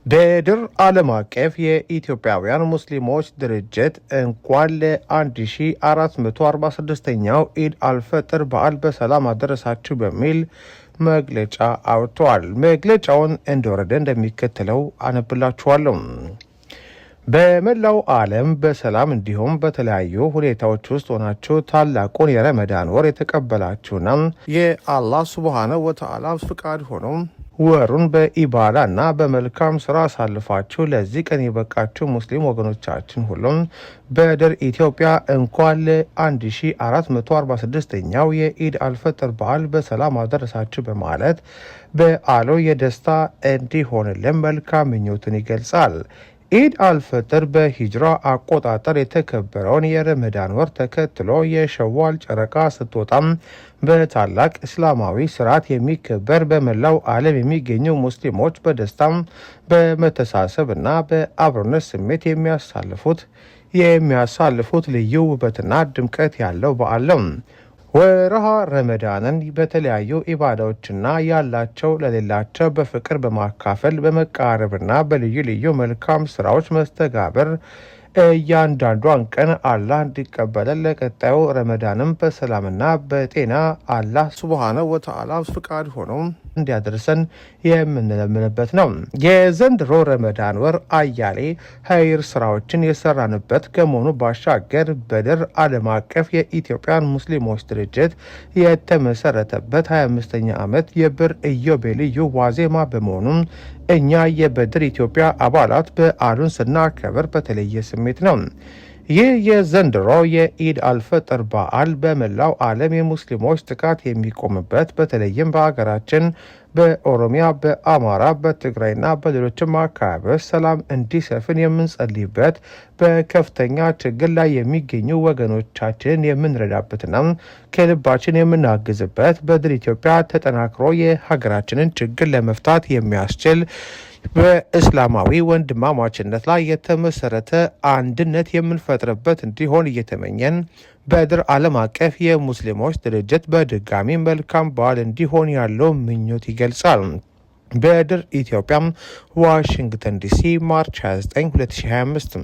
በድር ዓለም አቀፍ የኢትዮጵያውያን ሙስሊሞች ድርጅት እንኳን ለ1446ኛው ኢድ አልፈጥር በዓል በሰላም አደረሳችሁ በሚል መግለጫ አውጥቷል። መግለጫውን እንደወረደ እንደሚከተለው አነብላችኋለሁ። በመላው ዓለም በሰላም እንዲሁም በተለያዩ ሁኔታዎች ውስጥ ሆናችሁ ታላቁን የረመዳን ወር የተቀበላችሁና የአላህ ሱብሃነሁ ወተዓላ ፍቃድ ሆኖ ወሩን በኢባዳና በመልካም ስራ አሳልፋችሁ ለዚህ ቀን የበቃችሁ ሙስሊም ወገኖቻችን ሁሉም በድር ኢትዮጵያ እንኳን ለ1446ኛው የኢድ አልፈጥር በዓል በሰላም አደረሳችሁ በማለት በዓሉ የደስታ እንዲሆንልን መልካም ምኞትን ይገልጻል። ኢድ አልፈጥር በሂጅራ አቆጣጠር የተከበረውን የረመዳን ወር ተከትሎ የሸዋል ጨረቃ ስትወጣም በታላቅ እስላማዊ ስርዓት የሚከበር በመላው ዓለም የሚገኙ ሙስሊሞች በደስታም በመተሳሰብና በአብሮነት ስሜት የሚያሳልፉት ልዩ ውበትና ድምቀት ያለው በዓል ነው። ወርሃ ረመዳንን በተለያዩ ኢባዳዎችና ያላቸው ለሌላቸው በፍቅር በማካፈል በመቃረብና በልዩ ልዩ መልካም ስራዎች መስተጋበር እያንዳንዷን ቀን አላህ እንዲቀበለን ለቀጣዩ ረመዳንም በሰላምና በጤና አላህ ሱብሃነሁ ወተዓላ ፍቃድ ሆኖ እንዲያደርሰን የምንለምንበት ነው። የዘንድሮ ረመዳን ወር አያሌ ኸይር ስራዎችን የሰራንበት ከመሆኑ ባሻገር በድር ዓለም አቀፍ የኢትዮጵያን ሙስሊሞች ድርጅት የተመሰረተበት 25ኛ ዓመት የብር ኢዮቤልዩ ዋዜማ በመሆኑም እኛ የበድር ኢትዮጵያ አባላት በዓሉን ስናከብር በተለየ ስሜት ነው። ይህ የዘንድሮ የኢድ አልፈጥር በዓል በመላው ዓለም የሙስሊሞች ጥቃት የሚቆምበት በተለይም በሀገራችን በኦሮሚያ፣ በአማራ፣ በትግራይና በሌሎችም አካባቢዎች ሰላም እንዲሰፍን የምንጸልይበት በከፍተኛ ችግር ላይ የሚገኙ ወገኖቻችንን የምንረዳበትና ከልባችን የምናግዝበት በድር ኢትዮጵያ ተጠናክሮ የሀገራችንን ችግር ለመፍታት የሚያስችል በእስላማዊ ወንድማማችነት ላይ የተመሰረተ አንድነት የምንፈጥርበት እንዲሆን እየተመኘን በድር ዓለም አቀፍ የሙስሊሞች ድርጅት በድጋሚ መልካም በዓል እንዲሆን ያለው ምኞት ይገልጻል። በድር ኢትዮጵያ ዋሽንግተን ዲሲ ማርች 29 2025